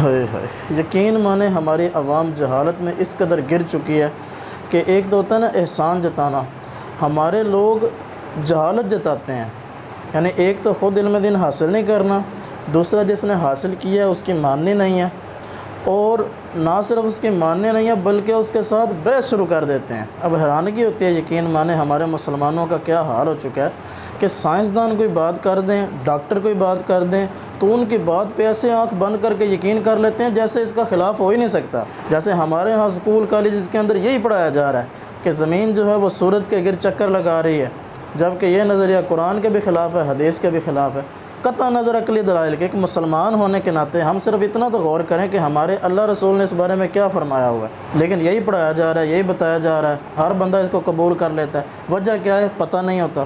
ہائے ہائے، یقین مانے ہماری عوام جہالت میں اس قدر گر چکی ہے کہ ایک تو ہوتا ہے نا احسان جتانا، ہمارے لوگ جہالت جتاتے ہیں، یعنی ایک تو خود علم دین حاصل نہیں کرنا، دوسرا جس نے حاصل کیا ہے اس کی ماننی نہیں ہے، اور نہ صرف اس کی ماننی نہیں ہے بلکہ اس کے ساتھ بحث شروع کر دیتے ہیں۔ اب حیرانگی ہوتی ہے، یقین مانے ہمارے مسلمانوں کا کیا حال ہو چکا ہے کہ سائنسدان کوئی بات کر دیں، ڈاکٹر کوئی بات کر دیں تو ان کی بات پہ ایسے آنکھ بند کر کے یقین کر لیتے ہیں جیسے اس کا خلاف ہو ہی نہیں سکتا۔ جیسے ہمارے ہاں اسکول کالجز کے اندر یہی پڑھایا جا رہا ہے کہ زمین جو ہے وہ سورج کے گرد چکر لگا رہی ہے، جبکہ یہ نظریہ قرآن کے بھی خلاف ہے، حدیث کے بھی خلاف ہے، قطع نظر عقلی دلائل کے۔ ایک مسلمان ہونے کے ناطے ہم صرف اتنا تو غور کریں کہ ہمارے اللہ رسول نے اس بارے میں کیا فرمایا ہوا ہے، لیکن یہی پڑھایا جا رہا ہے، یہی بتایا جا رہا ہے، ہر بندہ اس کو قبول کر لیتا ہے۔ وجہ کیا ہے پتہ نہیں ہوتا،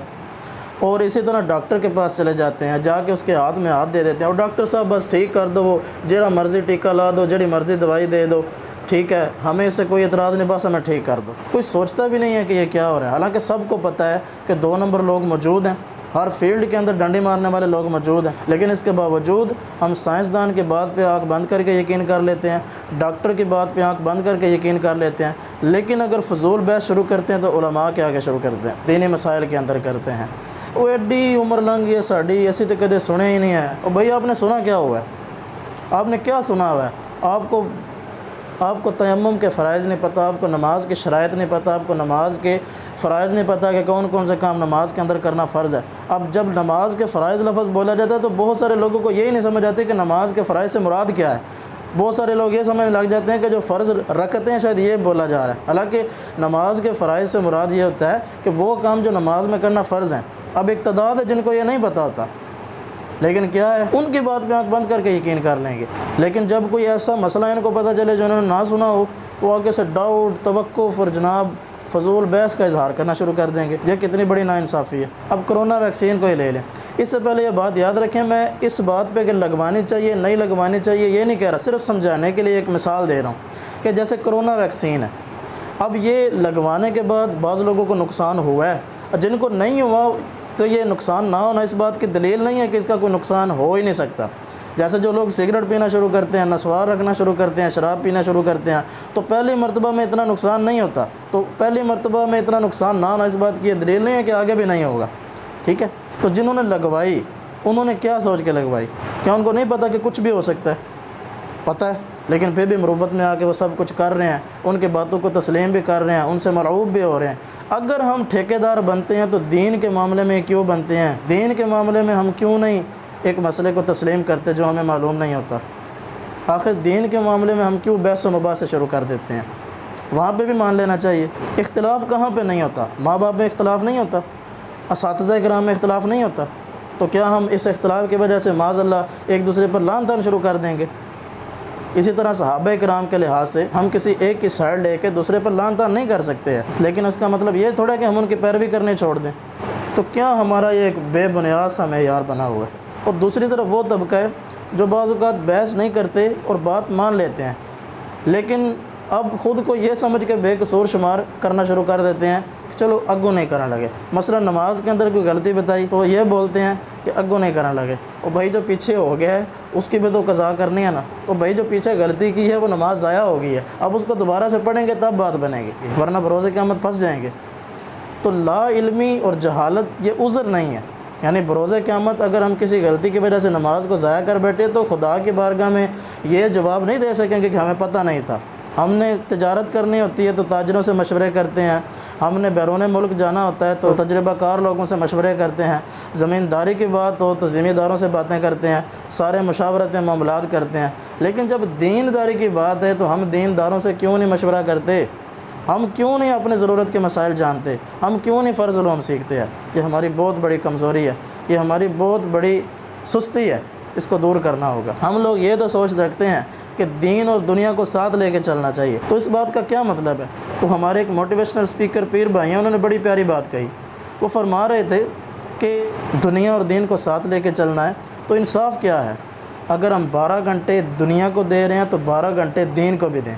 اور اسی طرح ڈاکٹر کے پاس چلے جاتے ہیں، جا کے اس کے ہاتھ میں ہاتھ دے دیتے ہیں، اور ڈاکٹر صاحب بس ٹھیک کر دو، وہ جڑا مرضی ٹیکہ لا دو، جڑی مرضی دوائی دے دو، ٹھیک ہے، ہمیں اس سے کوئی اعتراض نہیں، بس ہمیں ٹھیک کر دو۔ کوئی سوچتا بھی نہیں ہے کہ یہ کیا ہو رہا ہے، حالانکہ سب کو پتہ ہے کہ 2 نمبر لوگ موجود ہیں، ہر فیلڈ کے اندر ڈنڈی مارنے والے لوگ موجود ہیں، لیکن اس کے باوجود ہم سائنسدان کی بات پہ آنکھ بند کر کے یقین کر لیتے ہیں، ڈاکٹر کی بات پہ آنکھ بند کر کے یقین کر لیتے ہیں، لیکن اگر فضول بحث شروع کرتے ہیں تو علماء کے آگے شروع کرتے ہیں، دینی مسائل کے اندر کرتے ہیں۔ وہ ایڈی عمر لنگ ہے ساڑی، ایسی تو کدے سنے ہی نہیں ہے۔ اور بھائی آپ نے سنا کیا ہوا ہے؟ آپ نے کیا سنا ہوا ہے؟ آپ کو تیمم کے فرائض نہیں پتہ، آپ کو نماز کے شرائط نہیں پتہ، آپ کو نماز کے فرائض نہیں پتہ کہ کون کون سے کام نماز کے اندر کرنا فرض ہے۔ اب جب نماز کے فرائض لفظ بولا جاتا ہے تو بہت سارے لوگوں کو یہی نہیں سمجھ آتی کہ نماز کے فرائض سے مراد کیا ہے۔ بہت سارے لوگ یہ سمجھنے لگ جاتے ہیں کہ جو فرض رکھتے ہیں شاید یہ بولا جا رہا ہے، حالانکہ نماز کے فرائض سے مراد یہ ہوتا ہے کہ وہ کام جو نماز میں کرنا فرض ہیں۔ اب ایک تعداد ہے جن کو یہ نہیں پتہ ہوتا، لیکن کیا ہے ان کی بات پہ آنکھ بند کر کے یقین کر لیں گے، لیکن جب کوئی ایسا مسئلہ ان کو پتہ چلے جو انہوں نے نہ سنا ہو تو آگے سے ڈاؤٹ، توقف اور جناب فضول بحث کا اظہار کرنا شروع کر دیں گے۔ یہ کتنی بڑی ناانصافی ہے۔ اب کرونا ویکسین کو ہی لے لیں، اس سے پہلے یہ بات یاد رکھیں، میں اس بات پہ کہ لگوانی چاہیے نہیں لگوانی چاہیے یہ نہیں کہہ رہا، صرف سمجھانے کے لیے ایک مثال دے رہا ہوں کہ جیسے کرونا ویکسین ہے، اب یہ لگوانے کے بعد بعض لوگوں کو نقصان ہوا ہے، جن کو نہیں ہوا تو یہ نقصان نہ ہونا اس بات کی دلیل نہیں ہے کہ اس کا کوئی نقصان ہو ہی نہیں سکتا۔ جیسے جو لوگ سگریٹ پینا شروع کرتے ہیں، نسوار رکھنا شروع کرتے ہیں، شراب پینا شروع کرتے ہیں تو پہلی مرتبہ میں اتنا نقصان نہیں ہوتا، تو پہلی مرتبہ میں اتنا نقصان نہ ہونا اس بات کی یہ دلیل نہیں ہے کہ آگے بھی نہیں ہوگا، ٹھیک ہے۔ تو جنہوں نے لگوائی انہوں نے کیا سوچ کے لگوائی؟ کیا ان کو نہیں پتہ کہ کچھ بھی ہو سکتا ہے؟ پتہ ہے، لیکن پھر بھی مروت میں آ کے وہ سب کچھ کر رہے ہیں، ان کی باتوں کو تسلیم بھی کر رہے ہیں، ان سے مرعوب بھی ہو رہے ہیں۔ اگر ہم ٹھیکیدار بنتے ہیں تو دین کے معاملے میں کیوں بنتے ہیں؟ دین کے معاملے میں ہم کیوں نہیں ایک مسئلے کو تسلیم کرتے جو ہمیں معلوم نہیں ہوتا؟ آخر دین کے معاملے میں ہم کیوں بحث و مباحث سے شروع کر دیتے ہیں؟ وہاں پہ بھی مان لینا چاہیے۔ اختلاف کہاں پہ نہیں ہوتا؟ ماں باپ میں اختلاف نہیں ہوتا، اساتذہ کرام میں اختلاف نہیں ہوتا، تو کیا ہم اس اختلاف کی وجہ سے معاذ اللہ ایک دوسرے پر لعن طعن شروع کر دیں گے؟ اسی طرح صحابہ کرام کے لحاظ سے ہم کسی ایک کی سائڈ لے کے دوسرے پر لعن طعن نہیں کر سکتے ہیں، لیکن اس کا مطلب یہ تھوڑا کہ ہم ان کی پیروی کرنے چھوڑ دیں۔ تو کیا ہمارا یہ ایک بے بنیاد سا معیار بنا ہوا ہے؟ اور دوسری طرف وہ طبقہ ہے جو بعض اوقات بحث نہیں کرتے اور بات مان لیتے ہیں، لیکن اب خود کو یہ سمجھ کے بے قصور شمار کرنا شروع کر دیتے ہیں کہ چلو اگوں نہیں کرنے لگے۔ مثلا نماز کے اندر کوئی غلطی بتائی تو یہ بولتے ہیں کہ اگوں نہیں کرنے لگے، اور بھائی جو پیچھے ہو گیا ہے اس کی بھی تو قضا کرنی ہے نا، تو بھائی جو پیچھے غلطی کی ہے وہ نماز ضائع ہو گئی ہے، اب اس کو دوبارہ سے پڑھیں گے تب بات بنے گی، ورنہ بروز قیامت پھنس جائیں گے۔ تو لا علمی اور جہالت یہ عذر نہیں ہے، یعنی بروز قیامت اگر ہم کسی غلطی کی وجہ سے نماز کو ضائع کر بیٹھے تو خدا کی بارگاہ میں یہ جواب نہیں دے سکیں گے کہ ہمیں پتہ نہیں تھا۔ ہم نے تجارت کرنی ہوتی ہے تو تاجروں سے مشورے کرتے ہیں، ہم نے بیرون ملک جانا ہوتا ہے تو تجربہ کار لوگوں سے مشورے کرتے ہیں، زمینداری کی بات ہو تو ذمہ داروں سے باتیں کرتے ہیں، سارے مشاورتیں معاملات کرتے ہیں، لیکن جب دینداری کی بات ہے تو ہم دینداروں سے کیوں نہیں مشورہ کرتے؟ ہم کیوں نہیں اپنے ضرورت کے مسائل جانتے؟ ہم کیوں نہیں فرض علوم سیکھتے ہیں؟ یہ ہماری بہت بڑی کمزوری ہے، یہ ہماری بہت بڑی سستی ہے، اس کو دور کرنا ہوگا۔ ہم لوگ یہ تو سوچ رکھتے ہیں کہ دین اور دنیا کو ساتھ لے کے چلنا چاہیے، تو اس بات کا کیا مطلب ہے؟ تو ہمارے ایک موٹیویشنل اسپیکر پیر بھائی ہیں، انہوں نے بڑی پیاری بات کہی، وہ فرما رہے تھے کہ دنیا اور دین کو ساتھ لے کے چلنا ہے تو انصاف کیا ہے؟ اگر ہم 12 گھنٹے دنیا کو دے رہے ہیں تو 12 گھنٹے دین کو بھی دیں۔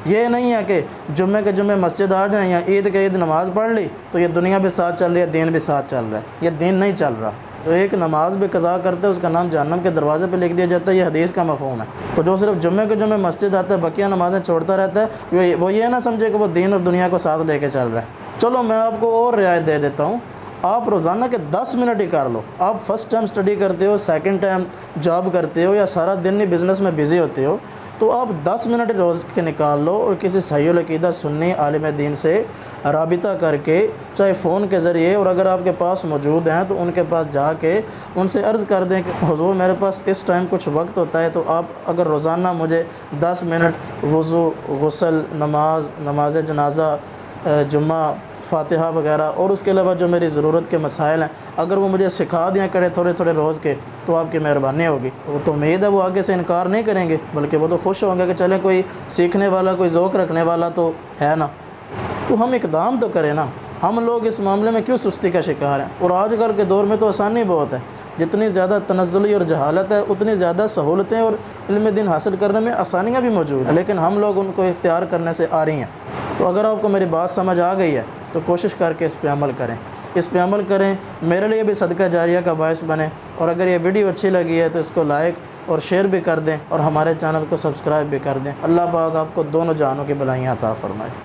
یہ نہیں ہے کہ جمعے کے جمعے مسجد آ جائیں یا عید کے عید نماز پڑھ لی تو یہ دنیا بھی ساتھ چل رہی ہے، دین بھی ساتھ چل رہا ہے، یہ دین نہیں چل رہا۔ جو ایک نماز بھی قضا کرتا ہے اس کا نام جہنم کے دروازے پہ لکھ دیا جاتا ہے، یہ حدیث کا مفہوم ہے۔ تو جو صرف جمعے کے جمعے مسجد آتا ہے، بقیہ نمازیں چھوڑتا رہتا ہے، وہ یہ نہ سمجھے کہ وہ دین اور دنیا کو ساتھ لے کے چل رہا ہے۔ چلو میں آپ کو اور رعایت دے دیتا ہوں، آپ روزانہ کے 10 منٹ ہی کر لو۔ آپ فرسٹ ٹائم اسٹڈی کرتے ہو، سیکنڈ ٹائم جاب کرتے ہو، یا سارا دن ہی بزنس میں بزی ہوتے ہو، تو آپ 10 منٹ روز کے نکال لو اور کسی صحیح العقیدہ سنی عالم دین سے رابطہ کر کے، چاہے فون کے ذریعے، اور اگر آپ کے پاس موجود ہیں تو ان کے پاس جا کے ان سے عرض کر دیں کہ حضور میرے پاس اس ٹائم کچھ وقت ہوتا ہے، تو آپ اگر روزانہ مجھے 10 منٹ وضو، غسل، نماز جنازہ، جمعہ، فاتحہ وغیرہ، اور اس کے علاوہ جو میری ضرورت کے مسائل ہیں، اگر وہ مجھے سکھا دیا کرے تھوڑے تھوڑے روز کے، تو آپ کی مہربانی ہوگی۔ وہ تو امید ہے وہ آگے سے انکار نہیں کریں گے، بلکہ وہ تو خوش ہوں گے کہ چلیں کوئی سیکھنے والا، کوئی ذوق رکھنے والا تو ہے نا۔ تو ہم اقدام تو کریں نا۔ ہم لوگ اس معاملے میں کیوں سستی کا شکار ہیں؟ اور آج کل کے دور میں تو آسانی بہت ہے، جتنی زیادہ تنزلی اور جہالت ہے اتنی زیادہ سہولتیں اور علم دین حاصل کرنے میں آسانیاں بھی موجود ہیں، لیکن ہم لوگ ان کو اختیار کرنے سے آ رہی ہیں۔ تو اگر آپ کو میری بات سمجھ آ گئی ہے تو کوشش کر کے اس پہ عمل کریں، اس پہ عمل کریں، میرے لیے بھی صدقہ جاریہ کا باعث بنے، اور اگر یہ ویڈیو اچھی لگی ہے تو اس کو لائک اور شیئر بھی کر دیں، اور ہمارے چینل کو سبسکرائب بھی کر دیں۔ اللہ پاک آپ کو دونوں جہانوں کی بھلائیاں عطا فرمائے۔